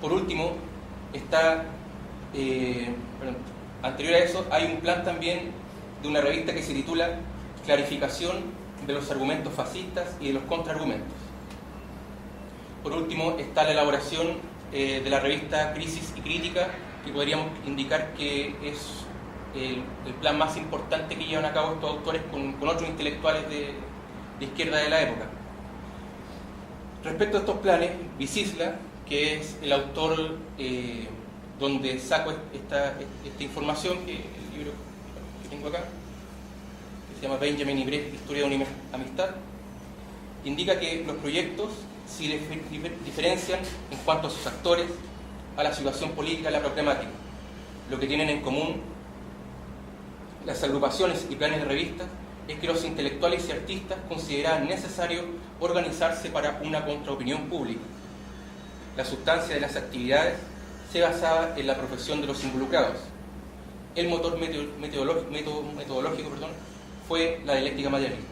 por último, anterior a eso, hay un plan también de una revista que se titula Clarificación de los argumentos fascistas y de los contraargumentos. Por último, está la elaboración de la revista Crisis y Crítica, que podríamos indicar que es el plan más importante que llevan a cabo estos autores con otros intelectuales de izquierda de la época. Respecto a estos planes, Vicisla, que es el autor donde saco esta información, que el libro que tengo acá, que se llama Benjamin y Brecht, Historia de una amistad, indica que los proyectos sí diferencian en cuanto a sus actores, a la situación política, a la problemática. Lo que tienen en común las agrupaciones y planes de revistas es que los intelectuales y artistas consideraban necesario organizarse para una contraopinión pública. La sustancia de las actividades se basaba en la profesión de los involucrados. El motor metodológico fue la dialéctica materialista.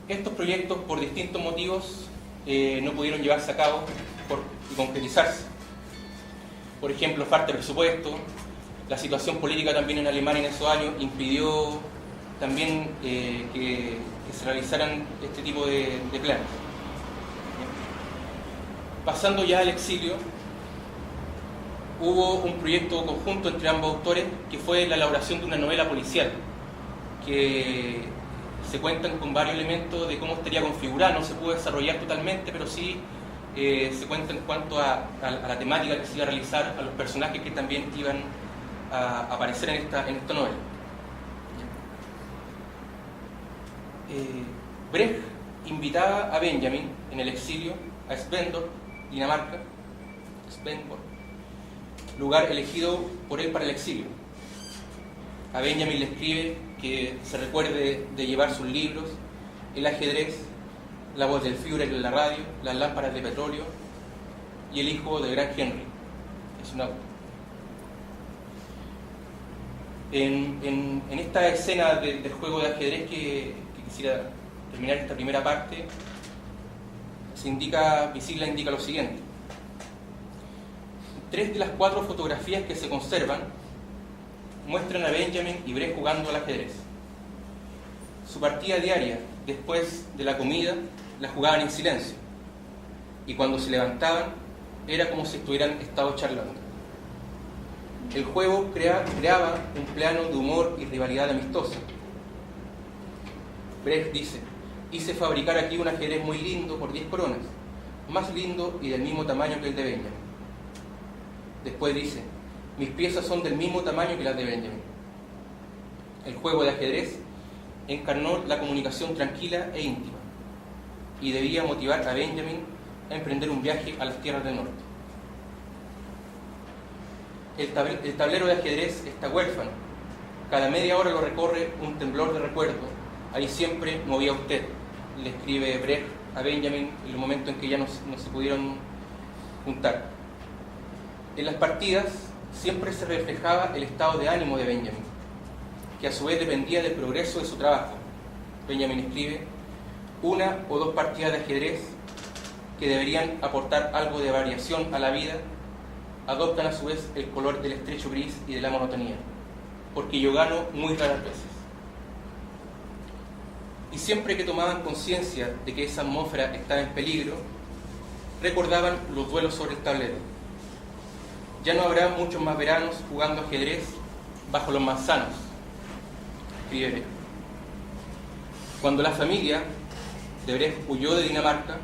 Estos proyectos, por distintos motivos, no pudieron llevarse a cabo y concretizarse. Por ejemplo, falta de presupuesto. La situación política también en Alemania en esos años impidió también que se realizaran este tipo de planes. Pasando ya al exilio, hubo un proyecto conjunto entre ambos autores que fue la elaboración de una novela policial que se cuentan con varios elementos de cómo estaría configurada. No se pudo desarrollar totalmente, pero sí se cuenta en cuanto a la temática que se iba a realizar, a los personajes que también iban a aparecer en esta novela. Brecht invitaba a Benjamin en el exilio a Svendborg, Dinamarca, lugar elegido por él para el exilio. A Benjamin le escribe que se recuerde de llevar sus libros, el ajedrez, la voz del Führer en la radio, las lámparas de petróleo y el hijo del gran Henry. Es una... En esta escena del juego de ajedrez que quisiera terminar esta primera parte, Vicisla indica lo siguiente. 3 de las 4 fotografías que se conservan muestran a Benjamin y Brecht jugando al ajedrez. Su partida diaria, después de la comida, la jugaban en silencio, y cuando se levantaban era como si estuvieran charlando. El juego creaba un plano de humor y rivalidad amistosa. Brecht dice: hice fabricar aquí un ajedrez muy lindo por 10 coronas, más lindo y del mismo tamaño que el de Benjamin. Después dice: mis piezas son del mismo tamaño que las de Benjamin. El juego de ajedrez encarnó la comunicación tranquila e íntima, y debía motivar a Benjamin a emprender un viaje a las tierras del norte. El tablero de ajedrez está huérfano. Cada media hora lo recorre un temblor de recuerdo. Ahí siempre movía usted, le escribe Brecht a Benjamin en el momento en que ya no se pudieron juntar. En las partidas siempre se reflejaba el estado de ánimo de Benjamin, que a su vez dependía del progreso de su trabajo. Benjamin escribe: 1 o 2 partidas de ajedrez que deberían aportar algo de variación a la vida, adoptan a su vez el color del estrecho gris y de la monotonía, porque yo gano muy raras veces. Y siempre que tomaban conciencia de que esa atmósfera estaba en peligro, recordaban los duelos sobre el tablero. Ya no habrá muchos más veranos jugando ajedrez bajo los manzanos, escribe Brecht. Cuando la familia de Brecht huyó de Dinamarca,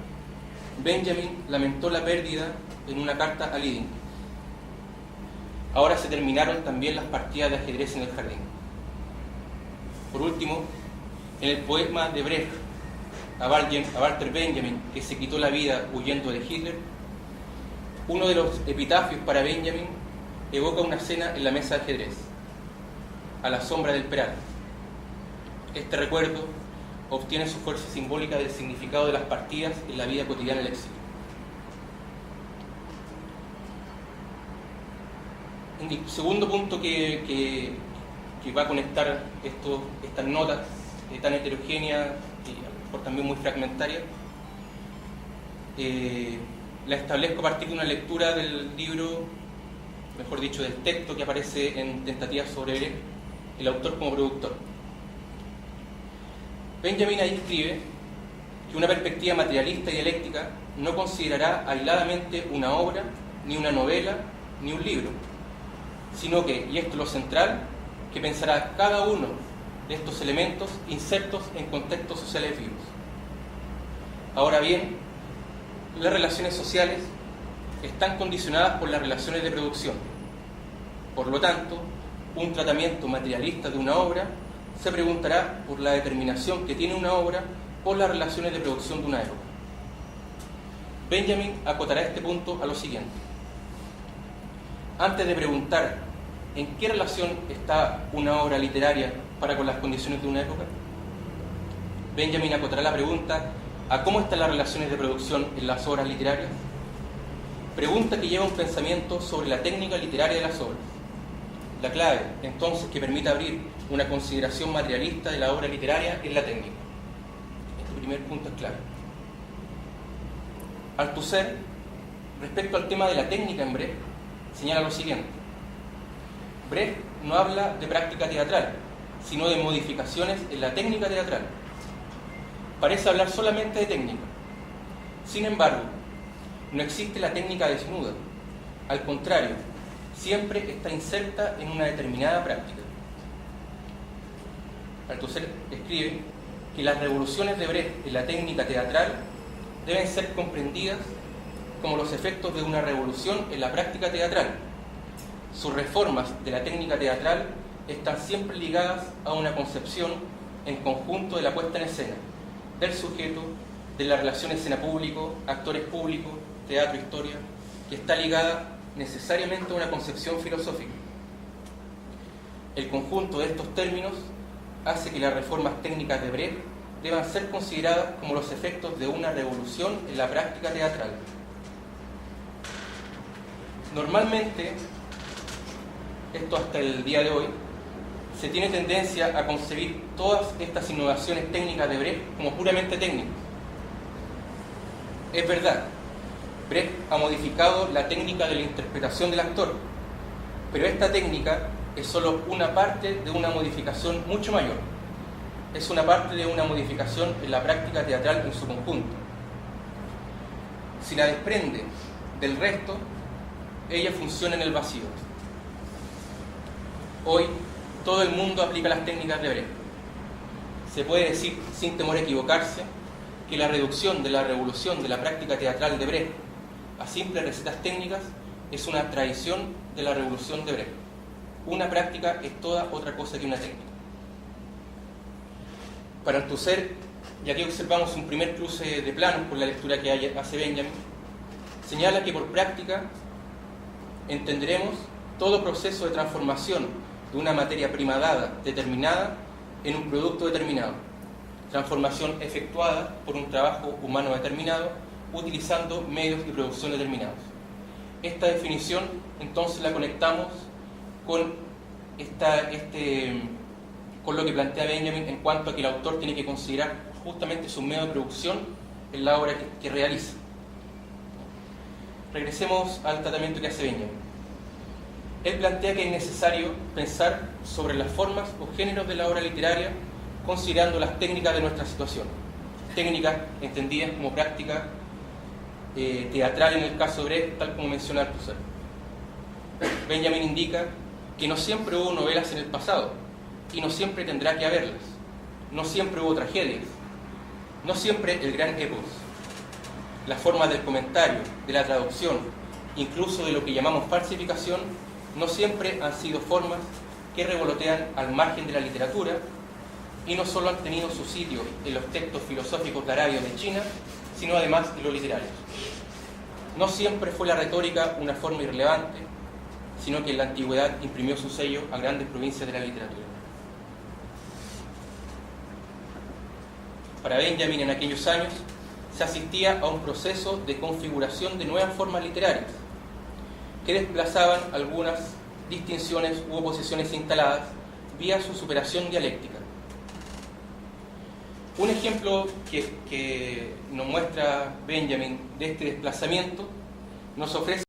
Benjamin lamentó la pérdida en una carta a Liding. Ahora se terminaron también las partidas de ajedrez en el jardín. Por último, en el poema de Brecht a Walter Benjamin, que se quitó la vida huyendo de Hitler, uno de los epitafios para Benjamin evoca una cena en la mesa de ajedrez, a la sombra del peral. Este recuerdo obtiene su fuerza simbólica del significado de las partidas en la vida cotidiana del exilio. El segundo punto que va a conectar estas notas tan heterogéneas y a lo mejor también muy fragmentarias, la establezco a partir de una lectura del libro, mejor dicho, del texto que aparece en Tentativas sobre Brecht, el autor como productor. Benjamin ahí escribe que una perspectiva materialista y dialéctica no considerará aisladamente una obra, ni una novela, ni un libro, sino que, y esto es lo central, que pensará cada uno de estos elementos insertos en contextos sociales vivos. Ahora bien, las relaciones sociales están condicionadas por las relaciones de producción. Por lo tanto, un tratamiento materialista de una obra se preguntará por la determinación que tiene una obra por las relaciones de producción de una época. Benjamin acotará este punto a lo siguiente. Antes de preguntar en qué relación está una obra literaria para con las condiciones de una época, Benjamin acotará la pregunta a cómo están las relaciones de producción en las obras literarias. Pregunta que lleva un pensamiento sobre la técnica literaria de las obras. La clave, entonces, que permite abrir una consideración materialista de la obra literaria es la técnica. Este primer punto es clave. Althusser, respecto al tema de la técnica en Brecht, señala lo siguiente. Brecht no habla de práctica teatral, sino de modificaciones en la técnica teatral. Parece hablar solamente de técnica. Sin embargo, no existe la técnica desnuda. Al contrario, siempre está inserta en una determinada práctica. Althusser escribe que las revoluciones de Brecht en la técnica teatral deben ser comprendidas como los efectos de una revolución en la práctica teatral. Sus reformas de la técnica teatral están siempre ligadas a una concepción en conjunto de la puesta en escena, del sujeto, de la relación escena-público, actores públicos, teatro, historia, que está ligada necesariamente a una concepción filosófica. El conjunto de estos términos hace que las reformas técnicas de Brecht deban ser consideradas como los efectos de una revolución en la práctica teatral. Normalmente, esto hasta el día de hoy, se tiene tendencia a concebir todas estas innovaciones técnicas de Brecht como puramente técnicas. Es verdad, Brecht ha modificado la técnica de la interpretación del actor, pero esta técnica es solo una parte de una modificación mucho mayor. Es una parte de una modificación en la práctica teatral en su conjunto. Si la desprende del resto, ella funciona en el vacío. Hoy, todo el mundo aplica las técnicas de Brecht. Se puede decir, sin temor a equivocarse, que la reducción de la revolución de la práctica teatral de Brecht a simples recetas técnicas es una traición de la revolución de Brecht. Una práctica es toda otra cosa que una técnica. Para Althusser, y aquí observamos un primer cruce de planos por la lectura que hace Benjamin, señala que por práctica entenderemos todo proceso de transformación de una materia prima dada, determinada, en un producto determinado. Transformación efectuada por un trabajo humano determinado, utilizando medios de producción determinados. Esta definición, entonces, la conectamos con con lo que plantea Benjamin en cuanto a que el autor tiene que considerar justamente su medio de producción en la obra que realiza. Regresemos al tratamiento que hace Benjamin. Él plantea que es necesario pensar sobre las formas o géneros de la obra literaria considerando las técnicas de nuestra situación. Técnicas entendidas como práctica teatral en el caso de Brecht, tal como menciona Althusser. Benjamin indica que no siempre hubo novelas en el pasado y no siempre tendrá que haberlas. No siempre hubo tragedias. No siempre el gran epos. Las formas del comentario, de la traducción, incluso de lo que llamamos falsificación, no siempre han sido formas que revolotean al margen de la literatura y no solo han tenido su sitio en los textos filosóficos de Arabia o de China, sino además de lo literario. No siempre fue la retórica una forma irrelevante, sino que en la antigüedad imprimió su sello a grandes provincias de la literatura. Para Benjamin, en aquellos años, se asistía a un proceso de configuración de nuevas formas literarias, que desplazaban algunas distinciones u oposiciones instaladas vía su superación dialéctica. Un ejemplo que nos muestra Benjamin de este desplazamiento nos ofrece